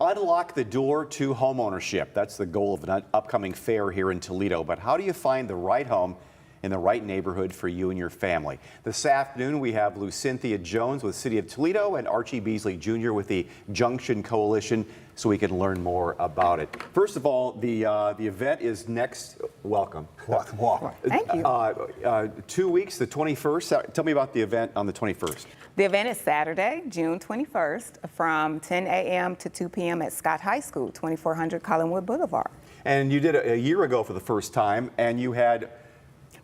unlock the door to homeownership. That's the goal of an upcoming fair here in Toledo. But how do you find the right home in the right neighborhood for you and your family? This afternoon, we have LuCynthia Jones with City of Toledo and Archie Beasley Jr. with the Junction Coalition, so we can learn more about it. First of all, the event is next. Welcome. Thank you. 2 weeks, the 21st. Tell me about the event on the 21st. The event is Saturday, June 21st, from 10 a.m. to 2 p.m. at Scott High School, 2400 Collinwood Boulevard. And you did it a year ago for the first time, and you had...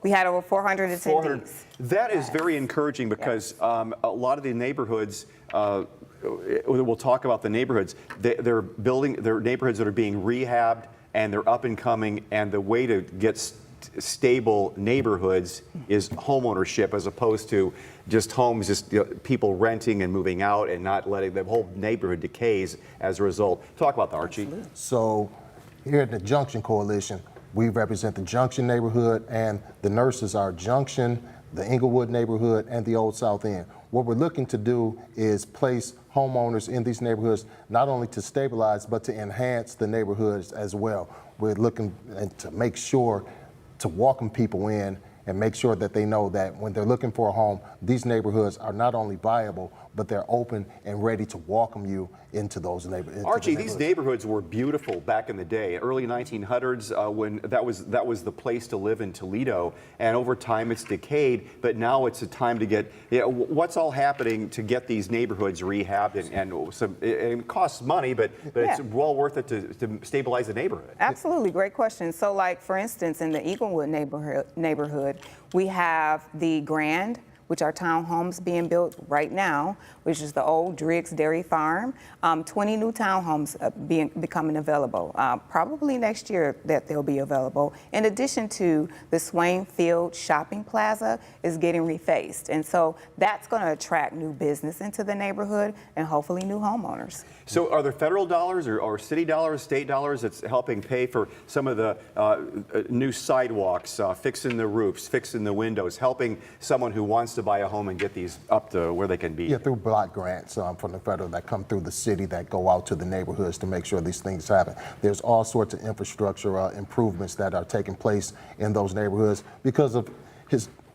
We had over 400 attendees. That is very encouraging because a lot of the neighborhoods, we'll talk about the neighborhoods, they're building their neighborhoods that are being rehabbed and they're up and coming, and the way to get stable neighborhoods is homeownership as opposed to just homes, just people renting and moving out and not letting the whole neighborhood decays as a result. Talk about that, Archie. Absolutely. So here at the Junction Coalition, we represent the Junction neighborhood, and the nurses are Junction, the Inglewood neighborhood, and the Old South End. What we're looking to do is place homeowners in these neighborhoods not only to stabilize but to enhance the neighborhoods as well. We're looking to make sure to welcome people in and make sure that they know that when they're looking for a home, these neighborhoods are not only viable, but they're open and ready to welcome you into those neighborhoods. Archie, these neighborhoods were beautiful back in the day, early 1900s, when that was the place to live in Toledo, and over time it's decayed, but now it's a time to get, what's all happening to get these neighborhoods rehabbed, and it costs money, but it's well worth it to stabilize the neighborhood. Absolutely, great question. So like, for instance, in the Inglewood neighborhood, we have the Grand, which are townhomes being built right now, which is the old Driggs Dairy Farm. 20 new townhomes becoming available, probably next year that they'll be available. In addition to the Swain Field Shopping Plaza is getting refaced. And so that's going to attract new business into the neighborhood and hopefully new homeowners. So are there federal dollars or city dollars, state dollars that's helping pay for some of the new sidewalks, fixing the roofs, fixing the windows, helping someone who wants to buy a home and get these up to where they can be? Yeah, through block grants from the federal that come through the city that go out to the neighborhoods to make sure these things happen. There's all sorts of infrastructure improvements that are taking place in those neighborhoods because of,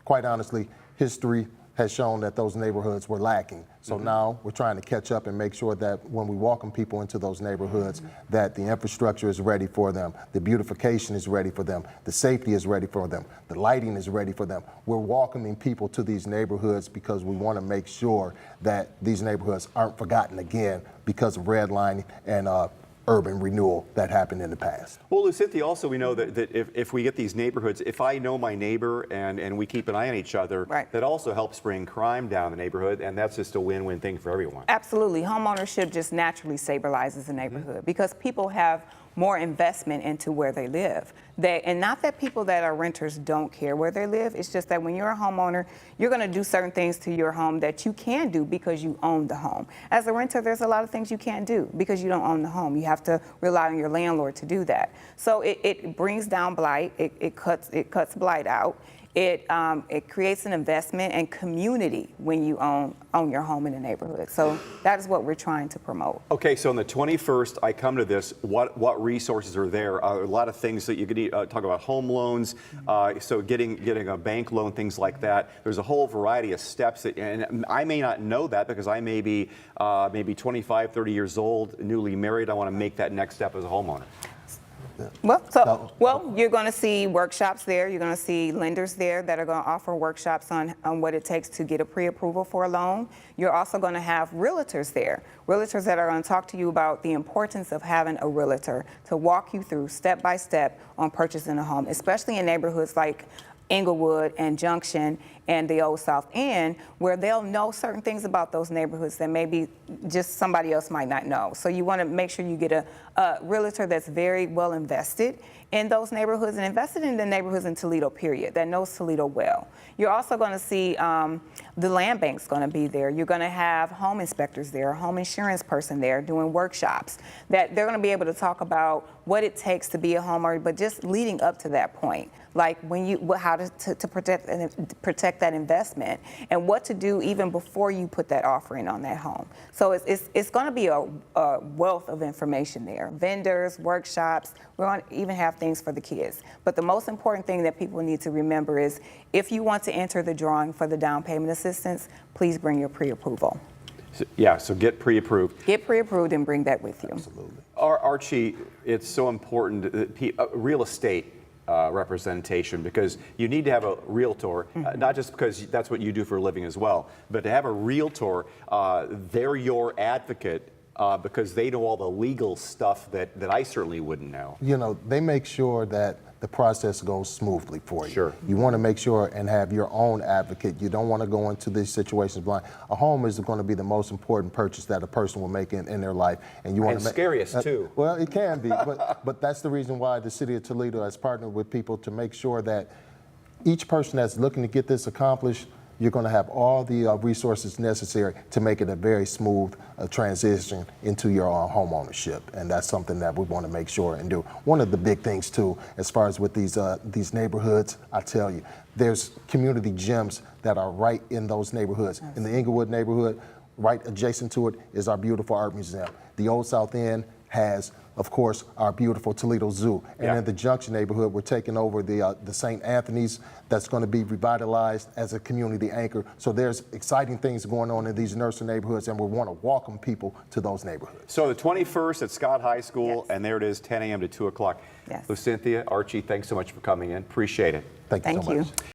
quite honestly, history has shown that those neighborhoods were lacking. So now we're trying to catch up and make sure that when we welcome people into those neighborhoods, that the infrastructure is ready for them, the beautification is ready for them, the safety is ready for them, the lighting is ready for them. We're welcoming people to these neighborhoods because we want to make sure that these neighborhoods aren't forgotten again because of redlining and urban renewal that happened in the past. Well, LuCynthia, also we know that if we get these neighborhoods, if I know my neighbor and we keep an eye on each other, that also helps bring crime down the neighborhood, and that's just a win-win thing for everyone. Absolutely. Homeownership just naturally stabilizes the neighborhood because people have more investment into where they live. And not that people that are renters don't care where they live, it's just that when you're a homeowner, you're going to do certain things to your home that you can do because you own the home. As a renter, there's a lot of things you can't do because you don't own the home. You have to rely on your landlord to do that. So it brings down blight, it cuts blight out. It creates an investment and community when you own your home in the neighborhood. So that is what we're trying to promote. Okay, so on the 21st, I come to this. What resources are there? A lot of things that you could talk about: home loans, so getting a bank loan, things like that. There's a whole variety of steps that, and I may not know that because I may be maybe 25, 30 years old, newly married. I want to make that next step as a homeowner. Well, you're going to see workshops there. You're going to see lenders there that are going to offer workshops on what it takes to get a pre-approval for a loan. You're also going to have realtors there, realtors that are going to talk to you about the importance of having a realtor to walk you through step by step on purchasing a home, especially in neighborhoods like Inglewood and Junction and the Old South End, where they'll know certain things about those neighborhoods that maybe just somebody else might not know. So you want to make sure you get a realtor that's very well invested in those neighborhoods and invested in the neighborhoods in Toledo, period, that knows Toledo well. You're also going to see the land bank's going to be there. You're going to have home inspectors there, a home insurance person there doing workshops that they're going to be able to talk about what it takes to be a homeowner, but just leading up to that point, like when how to protect protect that investment and what to do even before you put that offering on that home. So it's going to be a wealth of information there. Vendors, workshops, we're going to even have things for the kids. But the most important thing that people need to remember is if you want to enter the drawing for the down payment assistance, please bring your pre-approval. So get pre-approved. Get pre-approved and bring that with you. Absolutely. Archie, it's so important that real estate representation, because you need to have a realtor, not just because that's what you do for a living as well, but to have a realtor, they're your advocate because they know all the legal stuff that I certainly wouldn't know. You know, they make sure that the process goes smoothly for you. Sure. You want to make sure and have your own advocate. You don't want to go into these situations blind. A home is going to be the most important purchase that a person will make in their life. And you want And to scariest too. Well, it can be, but that's the reason why the city of Toledo has partnered with people to make sure that each person that's looking to get this accomplished, you're going to have all the resources necessary to make it a very smooth transition into your home ownership. And that's something that we want to make sure and do. One of the big things too, as far as with these neighborhoods, I tell you, there's community gyms that are right in those neighborhoods. In the Inglewood neighborhood, right adjacent to it is our beautiful art museum. The Old South End has, of course, our beautiful Toledo Zoo. And in the Junction neighborhood, we're taking over the St. Anthony's that's going to be revitalized as a community anchor. So there's exciting things going on in these nursery neighborhoods, and we want to welcome people to those neighborhoods. So the 21st at Scott High School, Yes. and there it is, 10 a.m. to 2 o'clock. Yes. LuCynthia, Archie, thanks so much for coming in. Appreciate it. Thank you so much.